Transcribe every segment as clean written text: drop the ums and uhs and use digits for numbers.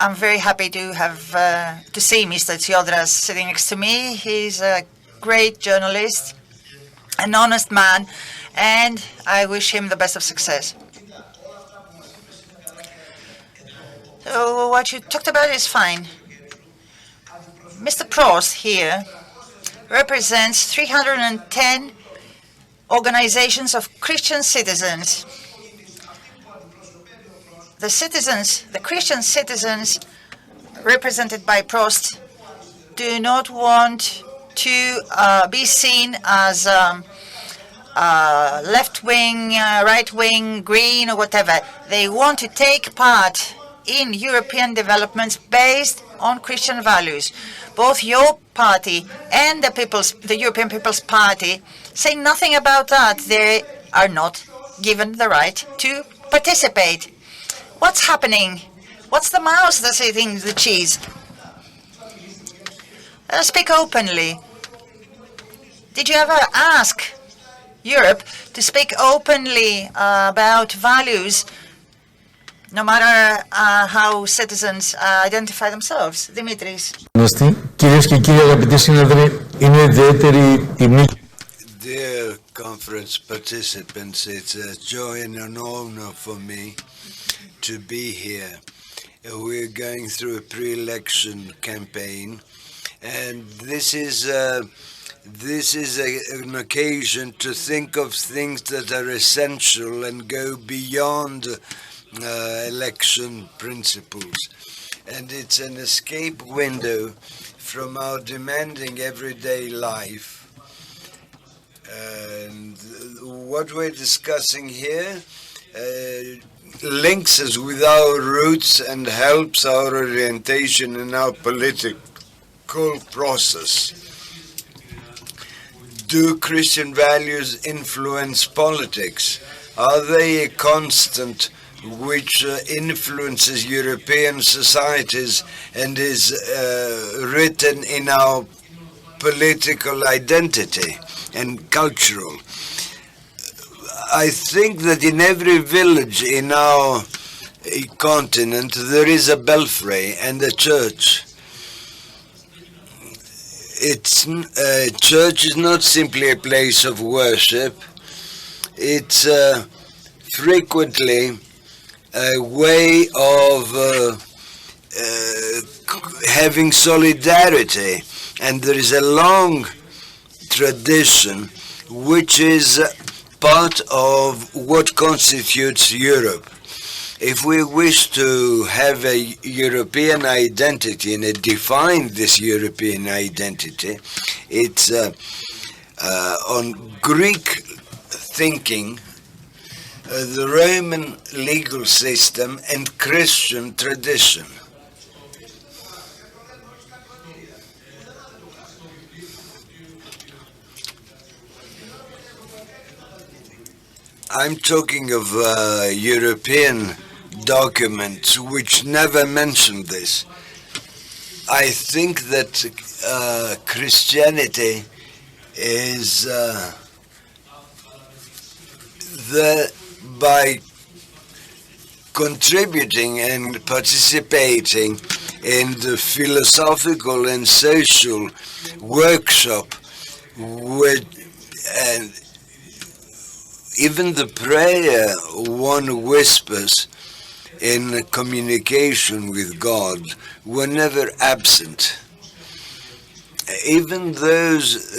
I'm very happy to have to see Mr. Theodras sitting next to me. He's a great journalist, an honest man, and I wish him the best of success. So what you talked about is fine. Mr. Prof here represents 310 organizations of Christian citizens. The Christian citizens represented by Prost do not want to be seen as left-wing, right-wing, green, or whatever. They want to take part in European developments based on Christian values. Both your party and the European People's Party say nothing about that. They are not given the right to participate. What's happening? What's the mouse that's eating the cheese? Speak openly. Did you ever ask Europe to speak openly about values, no matter how citizens identify themselves? Dimitris. Dear conference participants, it's a joy and an honor for me to be here. We're going through a pre-election campaign, and this is an occasion to think of things that are essential and go beyond election principles. And it's an escape window from our demanding everyday life. And what we're discussing here links us with our roots and helps our orientation in our political process. Do Christian values influence politics? Are they a constant which influences European societies and is written in our political identity and cultural? I think that in every village in our continent there is a belfry and a church. Church is not simply a place of worship. It's frequently a way of having solidarity, and there is a long tradition which is part of what constitutes Europe. If we wish to have a European identity and define this European identity, it's on Greek thinking, the Roman legal system and Christian tradition. I'm talking of European documents which never mention this. I think that Christianity is by contributing and participating in the philosophical and social workshop and even the prayer one whispers in communication with God were never absent. Even those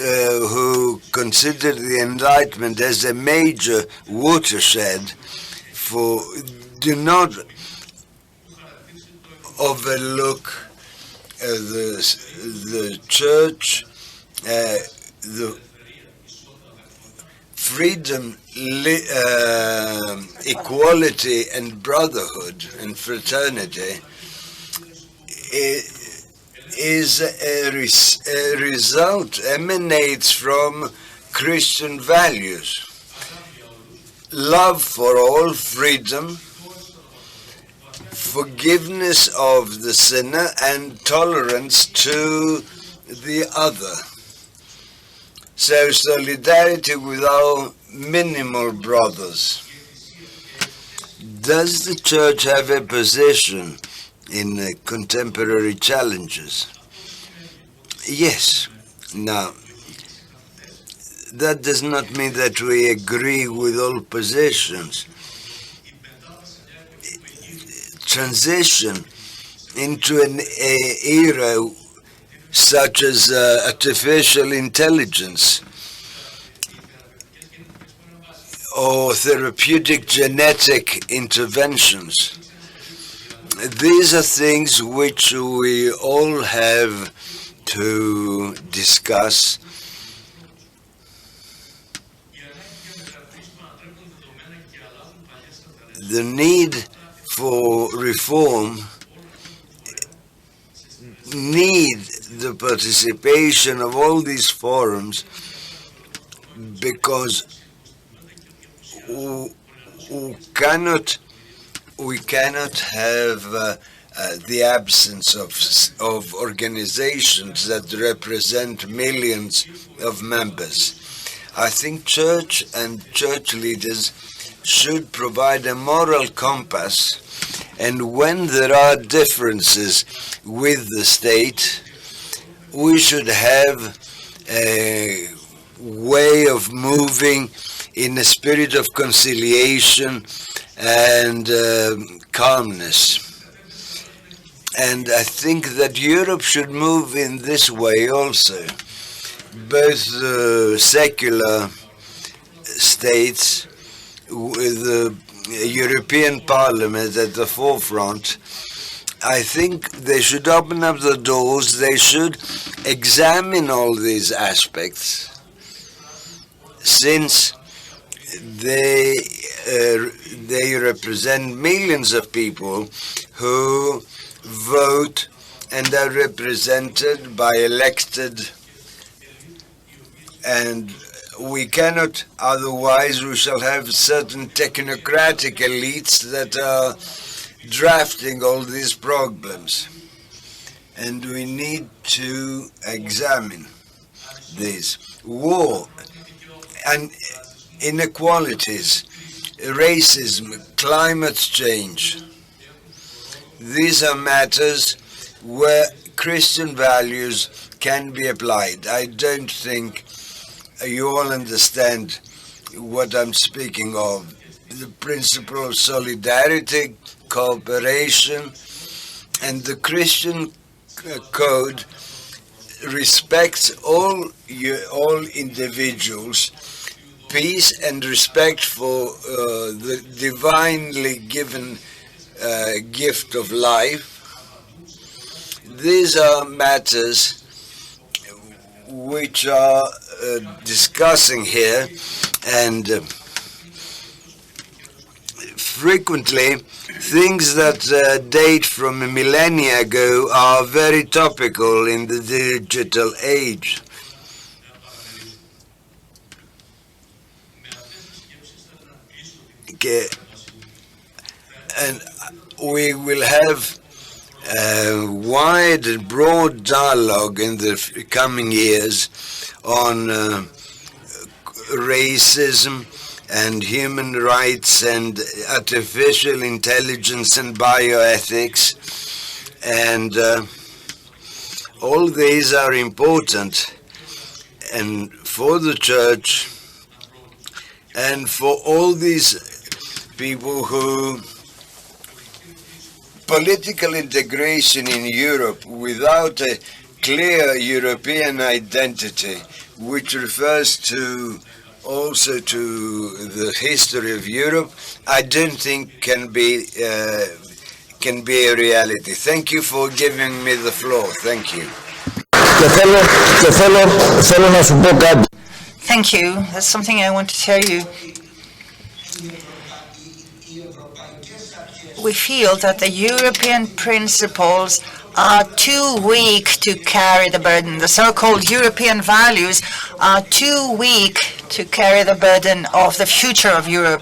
who consider the Enlightenment as a major watershed do not overlook the church, the freedom, equality and brotherhood and fraternity is a result, emanates from Christian values. Love for all, freedom, forgiveness of the sinner, and tolerance to the other. So solidarity with our minimal brothers. Does the Church have a position in contemporary challenges. Yes. Now, that does not mean that we agree with all positions. Transition into an era such as artificial intelligence or therapeutic genetic interventions. These are things which we all have to discuss. The need for reform need the participation of all these forums, because we cannot have the absence of organizations that represent millions of members. I think church and church leaders should provide a moral compass, and when there are differences with the state, we should have a way of moving in a spirit of conciliation and calmness. And I think that Europe should move in this way also. Both the secular states, with the European Parliament at the forefront, I think they should open up the doors, they should examine all these aspects, since they represent millions of people who vote and are represented by elected, and we cannot, otherwise we shall have certain technocratic elites that are drafting all these problems. And we need to examine this. War and inequalities, racism, climate change. These are matters where Christian values can be applied. I don't think you all understand what I'm speaking of. The principle of solidarity, cooperation, and the Christian code respects all individuals, peace and respect for the divinely given gift of life. These are matters which are discussing here, and frequently things that date from a millennia ago are very topical in the digital age. Okay. And we will have a wide and broad dialogue in the coming years on racism and human rights and artificial intelligence and bioethics, and all these are important, and for the church and for all these people who political integration in Europe without a clear European identity, which refers to also to the history of Europe, I don't think can be a reality. Thank you for giving me the floor. Thank you. Thank you. That's something I want to tell you. We feel that the European principles are too weak to carry the burden. The so-called European values are too weak to carry the burden of the future of Europe.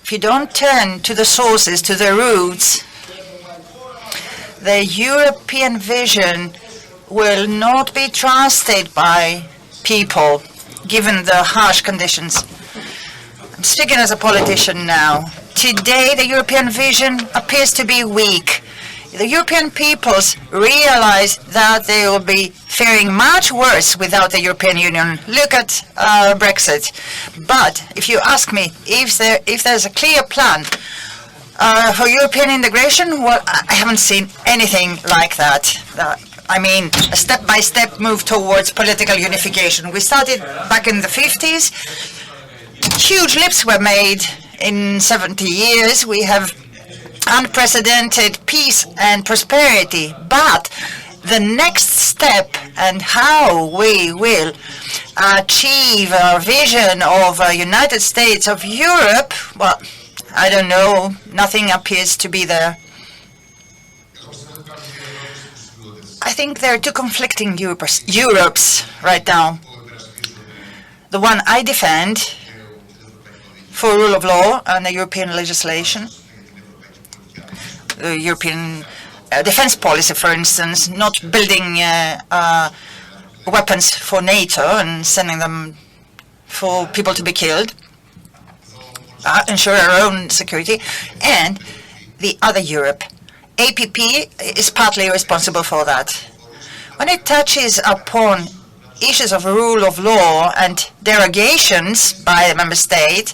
If you don't turn to the sources, to the roots, the European vision will not be trusted by people, given the harsh conditions. I'm speaking as a politician now. Today, the European vision appears to be weak. The European peoples realize that they will be faring much worse without the European Union. Look at Brexit. But if you ask me if there's a clear plan for European integration, well, I haven't seen anything like that. I mean, a step-by-step move towards political unification. We started back in the 50s. Huge leaps were made in 70 years. We have unprecedented peace and prosperity. But the next step and how we will achieve our vision of a United States of Europe, well, I don't know. Nothing appears to be there. I think there are two conflicting Europes right now. The one I defend for rule of law and the European legislation, the European defense policy, for instance, not building weapons for NATO and sending them for people to be killed, ensure our own security, and the other Europe. APP is partly responsible for that. When it touches upon issues of rule of law and derogations by the member state,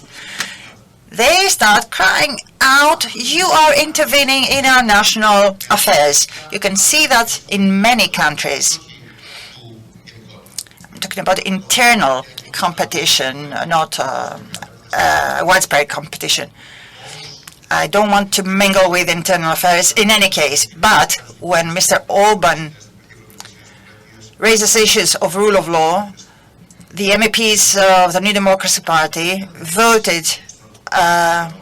they start crying out, you are intervening in our national affairs. You can see that in many countries. I'm talking about internal competition, not widespread competition. I don't want to mingle with internal affairs in any case, but when Mr. Orban raises issues of rule of law, the MEPs of the New Democracy Party voted a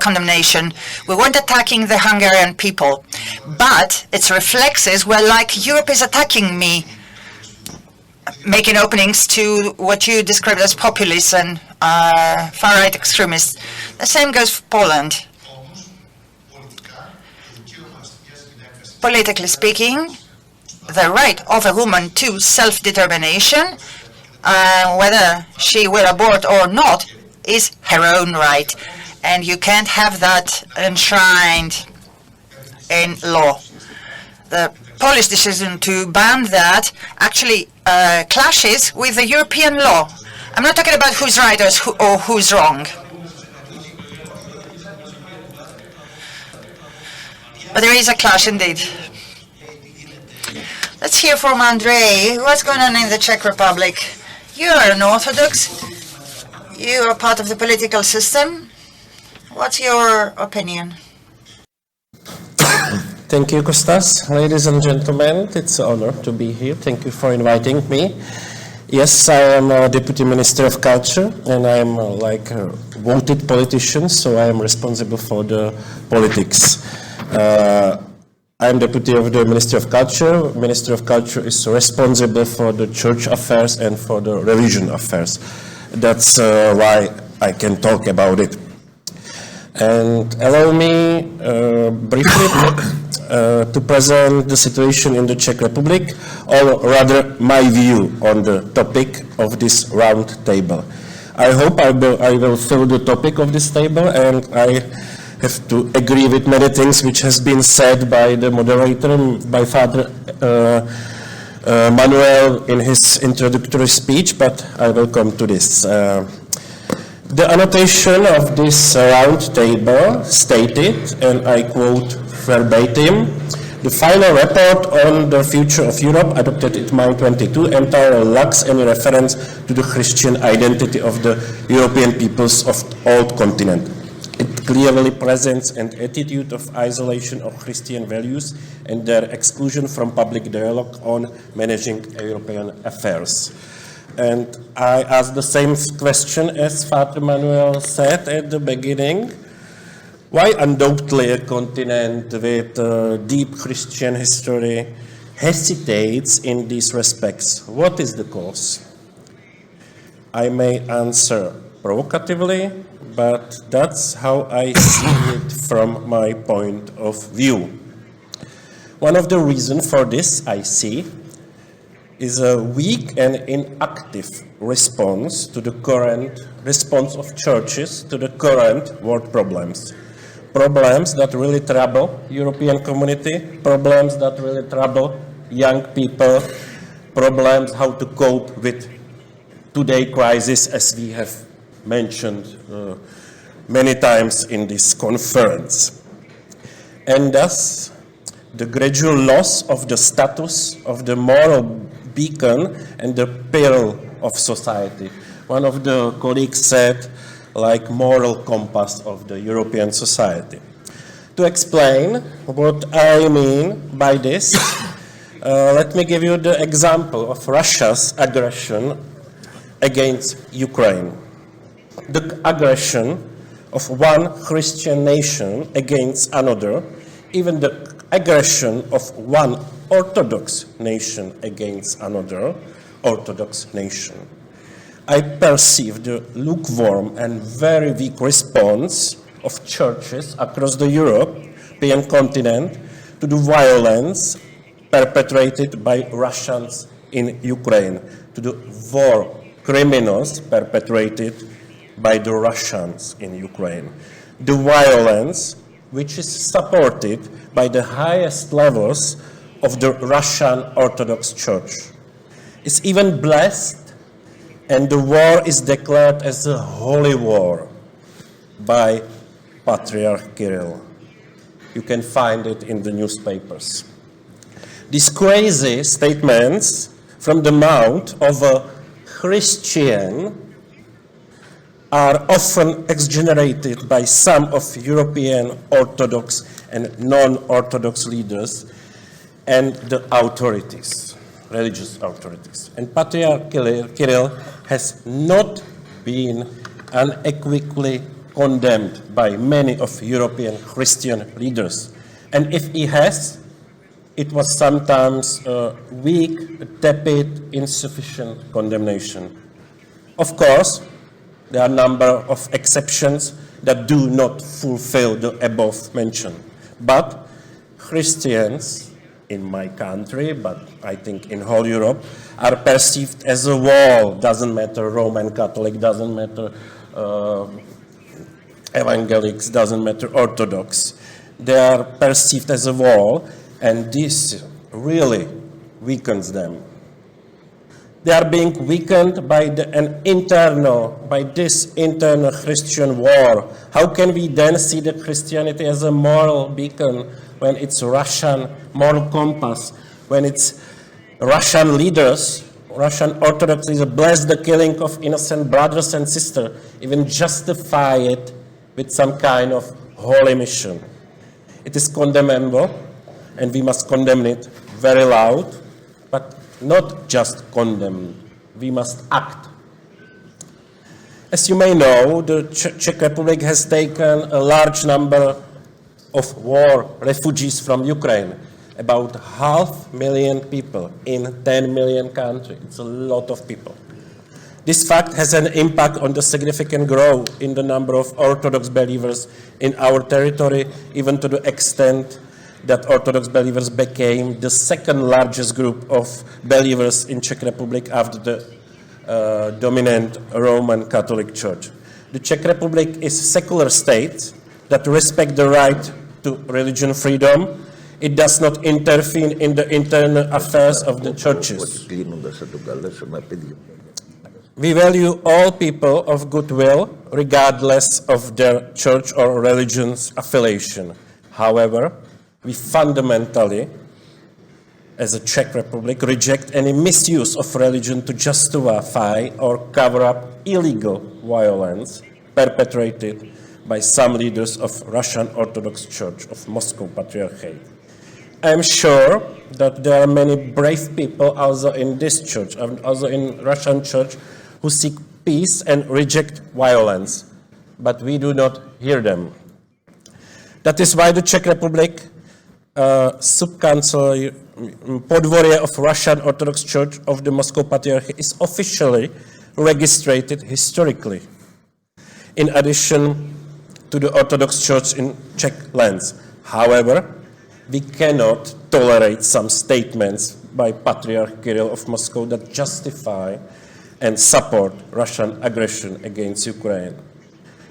condemnation. We weren't attacking the Hungarian people, but its reflexes were like, Europe is attacking me, making openings to what you described as populists and far-right extremists. The same goes for Poland. Politically speaking, the right of a woman to self-determination, whether she will abort or not, is her own right. And you can't have that enshrined in law. The Polish decision to ban that actually clashes with the European law. I'm not talking about who's right or who's wrong. But there is a clash indeed. Let's hear from Andrei. What's going on in the Czech Republic? You are an Orthodox. You are part of the political system. What's your opinion? Thank you, Kostas. Ladies and gentlemen, it's an honor to be here. Thank you for inviting me. Yes, I am a Deputy Minister of Culture, and I am like a voted politician, so I am responsible for the politics. I am Deputy of the Ministry of Culture. Minister of Culture is responsible for the church affairs and for the religion affairs. That's why I can talk about it. And allow me briefly to present the situation in the Czech Republic, or rather my view on the topic of this round table. I hope I will fill the topic of this table, and I have to agree with many things which has been said by the moderator, by Father Manuel in his introductory speech, but I will come to this. The annotation of this round table stated, and I quote verbatim, the final report on the future of Europe, adopted in May 22, entirely lacks any reference to the Christian identity of the European peoples of the old continent. It clearly presents an attitude of isolation of Christian values and their exclusion from public dialogue on managing European affairs. And I ask the same question as Father Manuel said at the beginning. Why undoubtedly a continent with deep Christian history hesitates in these respects? What is the cause? I may answer provocatively, but that's how I see it from my point of view. One of the reasons for this, I see, is a weak and inactive response to the current response of churches to the current world problems. Problems that really trouble European community, problems that really trouble young people, problems how to cope with today's crisis, as we have mentioned many times in this conference. And thus, the gradual loss of the status of the moral beacon and the pillar of society. One of the colleagues said, like moral compass of the European society. To explain what I mean by this, let me give you the example of Russia's aggression against Ukraine. The aggression of one Christian nation against another, even the aggression of one Orthodox nation against another Orthodox nation. I perceive the lukewarm and very weak response of churches across the European continent to the violence perpetrated by Russians in Ukraine, to the war criminals perpetrated by the Russians in Ukraine. The violence which is supported by the highest levels of the Russian Orthodox Church is even blessed, and the war is declared as a holy war by Patriarch Kirill. You can find it in the newspapers. These crazy statements from the mouth of a Christian are often exaggerated by some of European Orthodox and non-Orthodox leaders and the authorities, religious authorities. And Patriarch Kirill has not been unequivocally condemned by many of European Christian leaders. And if he has, it was sometimes a weak, tepid, insufficient condemnation. Of course, there are a number of exceptions that do not fulfill the above mentioned. But Christians in my country, but I think in whole Europe, are perceived as a wall. Doesn't matter Roman Catholic, doesn't matter Evangelics, doesn't matter Orthodox. They are perceived as a wall, and this really weakens them. They are being weakened by this internal Christian war. How can we then see the Christianity as a moral beacon when it's Russian moral compass, when it's Russian leaders, Russian Orthodox leaders bless the killing of innocent brothers and sisters, even justify it with some kind of holy mission? It is condemnable, and we must condemn it very loud, but not just condemn, we must act. As you may know, the Czech Republic has taken a large number of war refugees from Ukraine, about 500,000 people in 10 million country. It's a lot of people. This fact has an impact on the significant growth in the number of Orthodox believers in our territory, even to the extent that Orthodox believers became the second largest group of believers in Czech Republic after the dominant Roman Catholic Church. The Czech Republic is a secular state that respects the right to religion freedom. It does not interfere in the internal affairs of the churches. We value all people of goodwill, regardless of their church or religion's affiliation. However, we fundamentally, as a Czech Republic, reject any misuse of religion to justify or cover up illegal violence perpetrated by some leaders of Russian Orthodox Church of Moscow Patriarchate. I am sure that there are many brave people also in this church, and also in Russian church, who seek peace and reject violence, but we do not hear them. That is why the Czech Republic Subcouncil Podvorye of Russian Orthodox Church of the Moscow Patriarchate is officially registered historically, in addition to the Orthodox Church in Czech lands. However, we cannot tolerate some statements by Patriarch Kirill of Moscow that justify and support Russian aggression against Ukraine.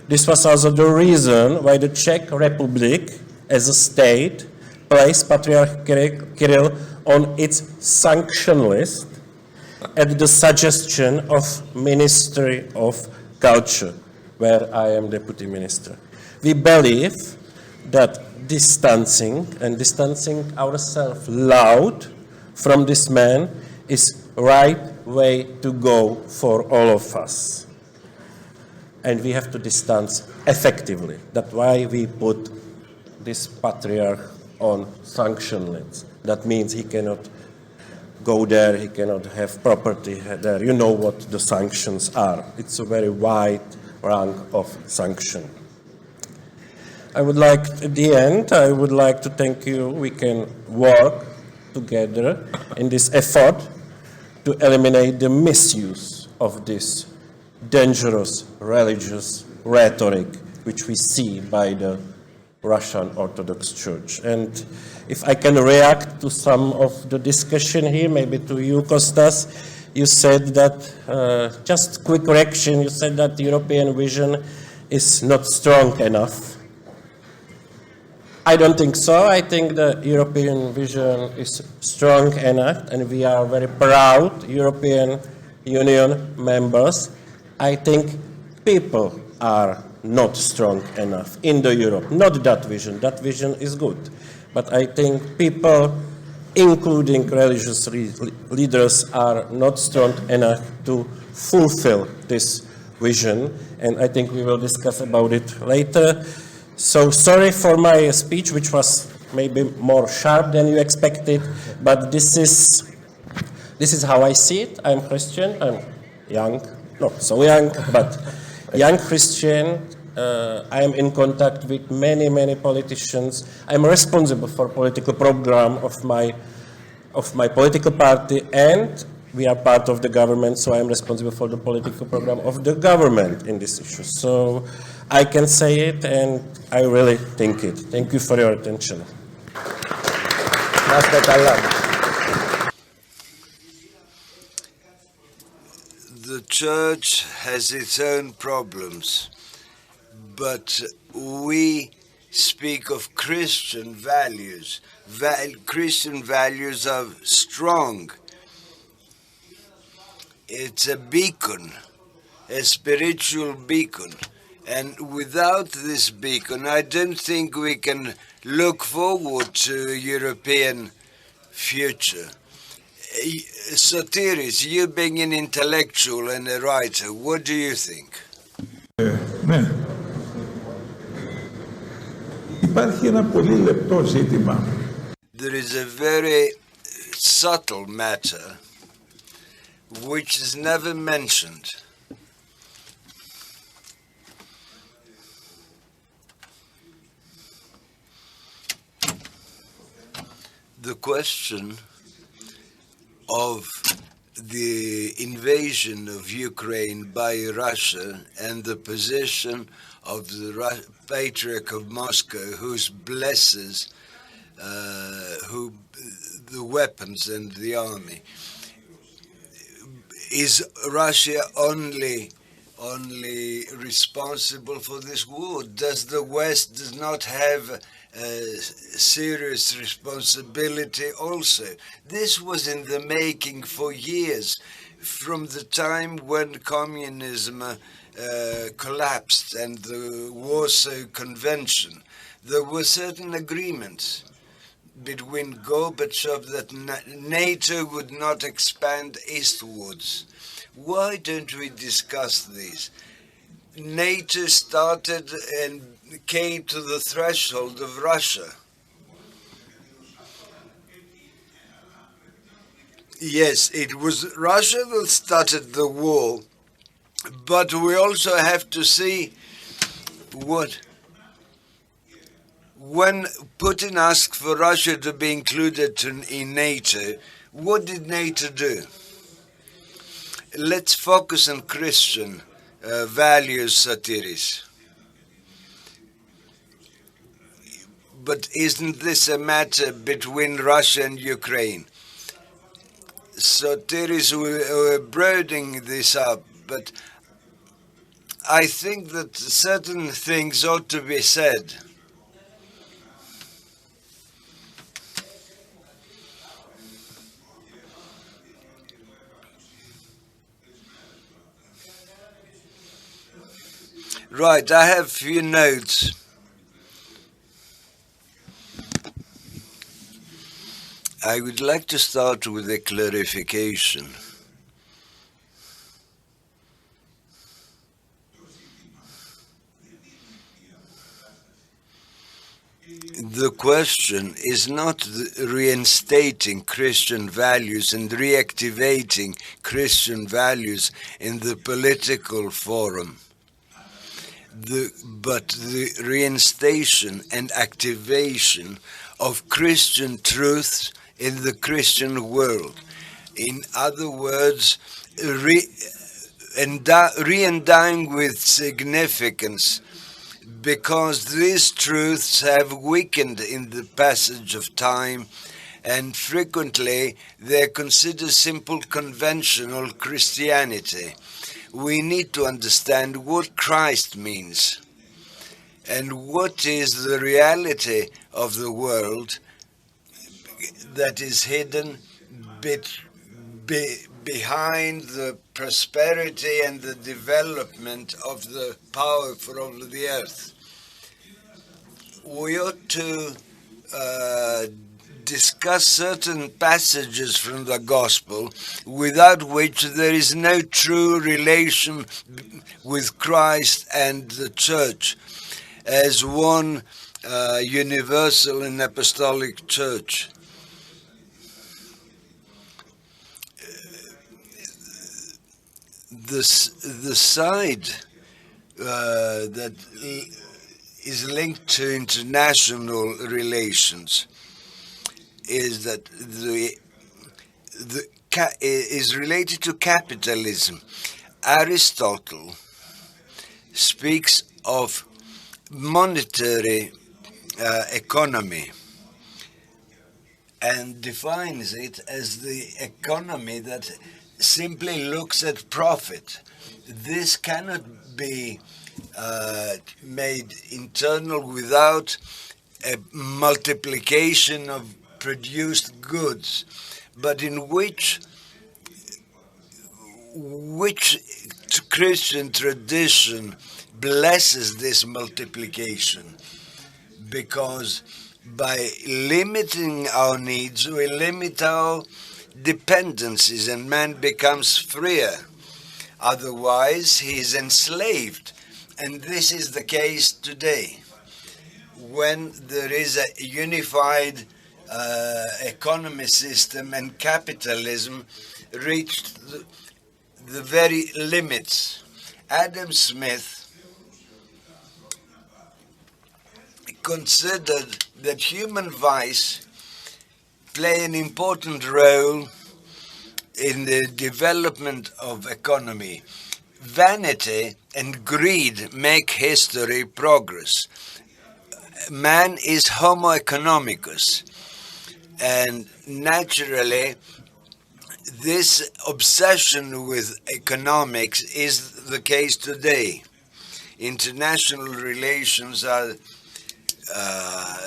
This was also the reason why the Czech Republic, as a state, placed Patriarch Kirill on its sanction list at the suggestion of Ministry of Culture, where I am Deputy Minister. We believe that distancing ourselves loud from this man is right way to go for all of us. And we have to distance effectively. That's why we put this patriarch on sanction list. That means he cannot go there, he cannot have property there. You know what the sanctions are. It's a very wide range of sanction. I would like, at the end, I would like to thank you. We can work together in this effort to eliminate the misuse of this dangerous religious rhetoric which we see by the Russian Orthodox Church. And if I can react to some of the discussion here, maybe to you, Kostas, you said that, just quick correction, you said that the European vision is not strong enough. I don't think so. I think the European vision is strong enough, and we are very proud European Union members. I think people are not strong enough in the Europe, not that vision. That vision is good. But I think people, including religious leaders, are not strong enough to fulfill this vision. And I think we will discuss about it later. So sorry for my speech, which was maybe more sharp than you expected, but this is how I see it. I'm Christian, I'm young, not so young, but young Christian. I am in contact with many, many politicians. I'm responsible for political program of my political party, and we are part of the government, so I'm responsible for the political program of the government in this issue. So I can say it, and I really think it. Thank you for your attention. The church has its own problems, but we speak of Christian values. Christian values are strong. It's a beacon, a spiritual beacon. And without this beacon, I don't think we can look forward to a European future. Sotiris, you being an intellectual and a writer, what do you think? Ναι. Υπάρχει ένα πολύ λεπτό ζήτημα. There is a very subtle matter which is never mentioned. The question of the invasion of Ukraine by Russia and the position of the Patriarch of Moscow, who blesses the weapons and the army. Is Russia only responsible for this war? Does the West not have serious responsibility also? This was in the making for years, from the time when communism collapsed and the Warsaw Convention. There were certain agreements between Gorbachev that NATO would not expand eastwards. Why don't we discuss these? NATO started and came to the threshold of Russia. Yes, it was Russia that started the war, but we also have to see what. When Putin asked for Russia to be included in NATO, what did NATO do? Let's focus on Christian values, Sotiris. but isn't this a matter between Russia and Ukraine? Soteris were broadening this up, but I think that certain things ought to be said. Right, I have a few notes. I would like to start with a clarification. The question is not reinstating Christian values and reactivating Christian values in the political forum, but the reinstation and activation of Christian truths in the Christian world. In other words, re-endowing with significance, because these truths have weakened in the passage of time, and frequently they're considered simple conventional Christianity. We need to understand what Christ means and what is the reality of the world that is hidden behind the prosperity and the development of the power for all of the earth. We ought to discuss certain passages from the Gospel without which there is no true relation with Christ and the Church as one universal and apostolic Church. The side that is linked to international relations is that is related to capitalism. Aristotle speaks of monetary economy and defines it as the economy that simply looks at profit. This cannot be made internal without a multiplication of produced goods, but in which Christian tradition blesses this multiplication, because by limiting our needs we limit our dependencies and man becomes freer. Otherwise he is enslaved, and this is the case today when there is a unified economy system and capitalism reached the very limits. Adam Smith considered that human vice play an important role in the development of economy. Vanity and greed make history progress. Man is homo economicus, and naturally this obsession with economics is the case today. International relations are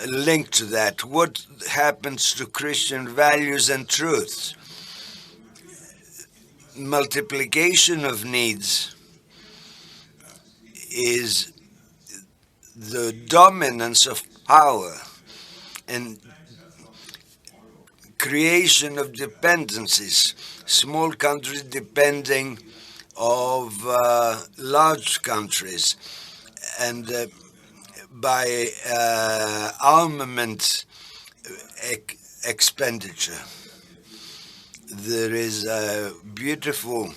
linked to that. What happens to Christian values and truths? Multiplication of needs is the dominance of power and creation of dependencies, small countries depending of large countries, and by armament expenditure. There is a beautiful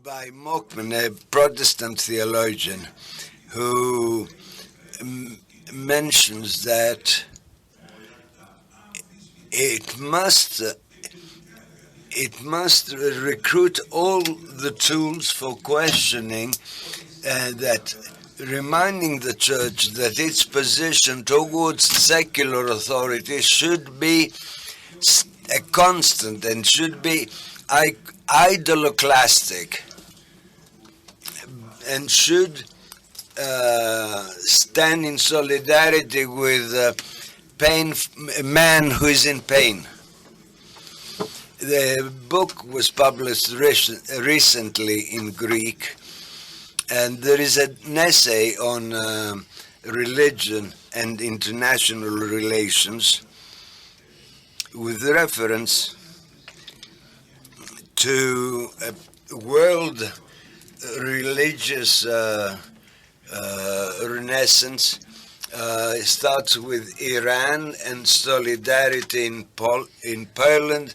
by Mockman, a Protestant theologian, who mentions that it must recruit all the tools for questioning that reminding the Church that its position towards secular authority should be a constant and should be iconoclastic and should stand in solidarity with a man who is in pain. The book was published recently in Greek, and there is an essay on religion and international relations with reference to a world religious renaissance. It starts with Iran and solidarity in Poland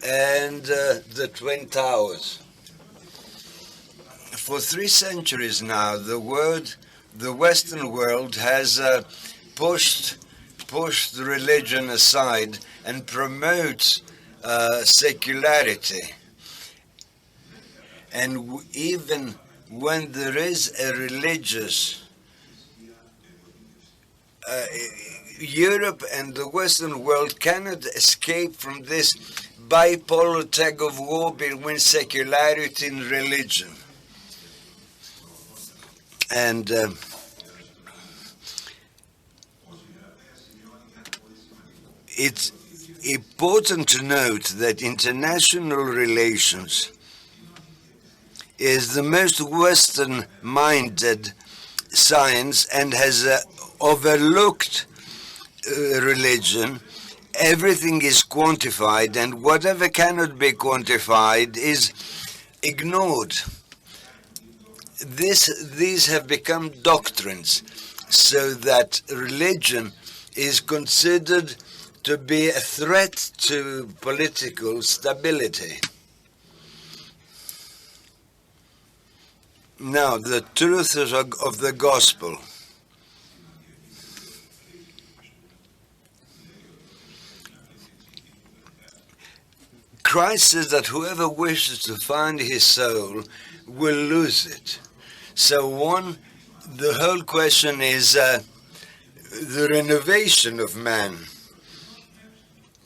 and the Twin Towers. For 3 centuries now, the Western world has pushed religion aside and promotes secularity. And even when there is a religious, Europe and the Western world cannot escape from this bipolar tug of war between secularity and religion. And it's important to note that international relations is the most Western-minded science and has overlooked religion. Everything is quantified, and whatever cannot be quantified is ignored. These have become doctrines, so that religion is considered to be a threat to political stability. Now, the truth of the gospel. Christ says that whoever wishes to find his soul will lose it. So the whole question is the renovation of man.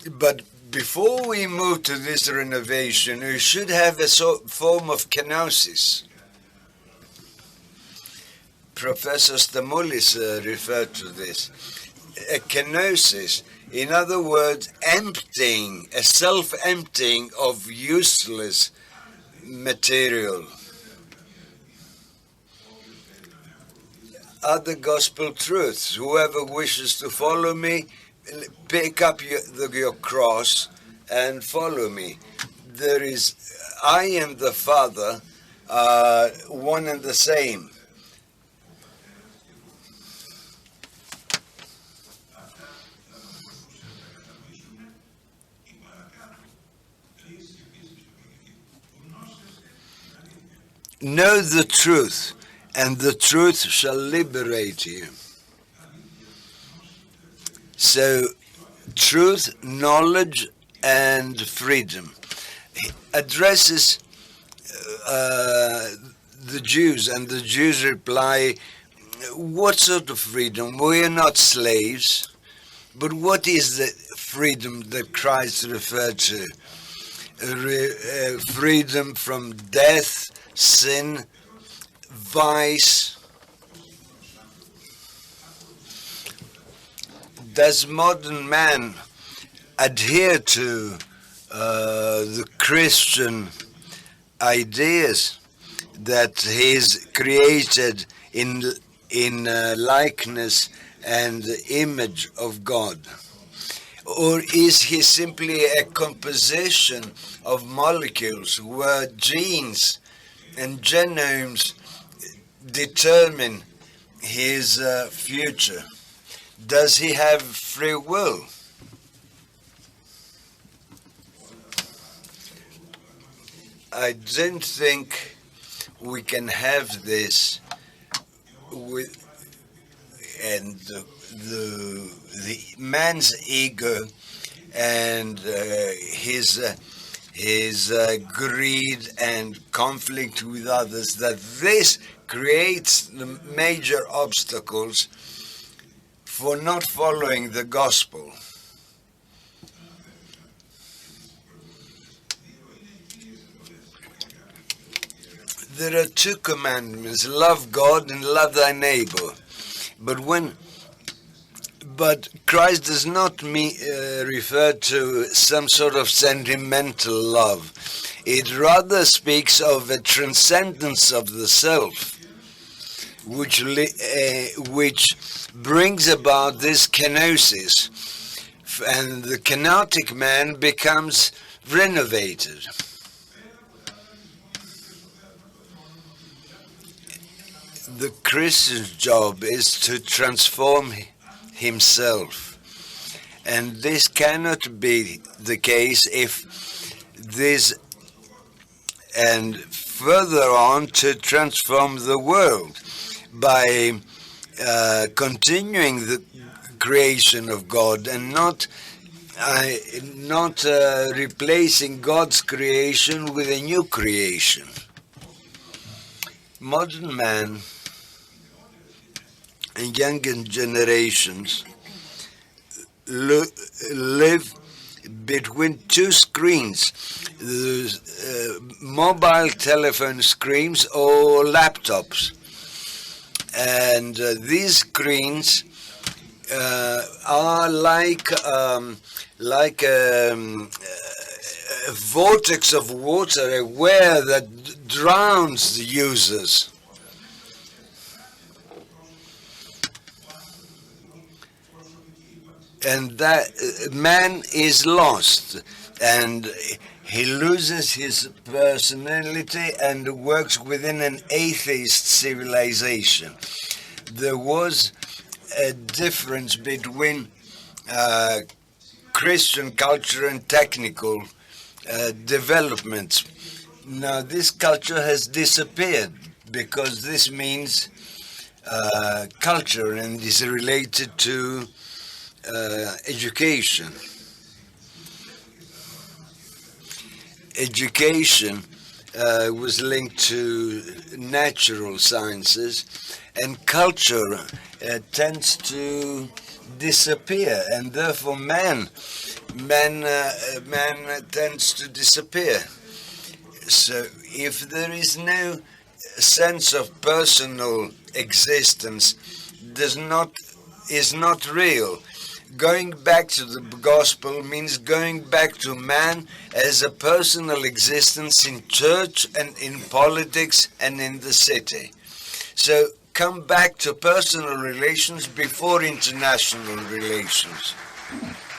But before we move to this renovation, we should have a form of kenosis. Professor Stamoulis referred to this. A kenosis, in other words, emptying, a self-emptying of useless material. Other gospel truths. Whoever wishes to follow me, pick up your cross and follow me. There is, I and the Father are one and the same. Know the truth, and the truth shall liberate you. So, truth, knowledge, and freedom. He addresses the Jews, and the Jews reply, what sort of freedom? We are not slaves. But what is the freedom that Christ referred to? Freedom from death, sin, vice. Does modern man adhere to the Christian ideas that he is created in likeness and image of God? Or is he simply a composition of molecules where genes and genomes determine his future? Does he have free will? I don't think we can have this with the man's ego and his greed and conflict with others, that this creates the major obstacles for not following the gospel. There are two commandments: love God and love thy neighbor. But Christ does not refer to some sort of sentimental love. It rather speaks of a transcendence of the self, which brings about this kenosis, and the kenotic man becomes renovated. The Christian's job is to transform himself, and this cannot be the case if this, and further on, to transform the world by continuing the creation of God and not replacing God's creation with a new creation. Modern man and younger generations live between two screens, mobile telephone screens or laptops. And these screens are like a vortex of water, a well that drowns the users. And that man is lost, and he loses his personality and works within an atheist civilization. There was a difference between Christian culture and technical developments. Now this culture has disappeared because this means culture and is related to education. Education was linked to natural sciences, and culture tends to disappear, and therefore man tends to disappear. So if there is no sense of personal existence, is not real. Going back to the gospel means going back to man as a personal existence in church and in politics and in the city. So come back to personal relations before international relations.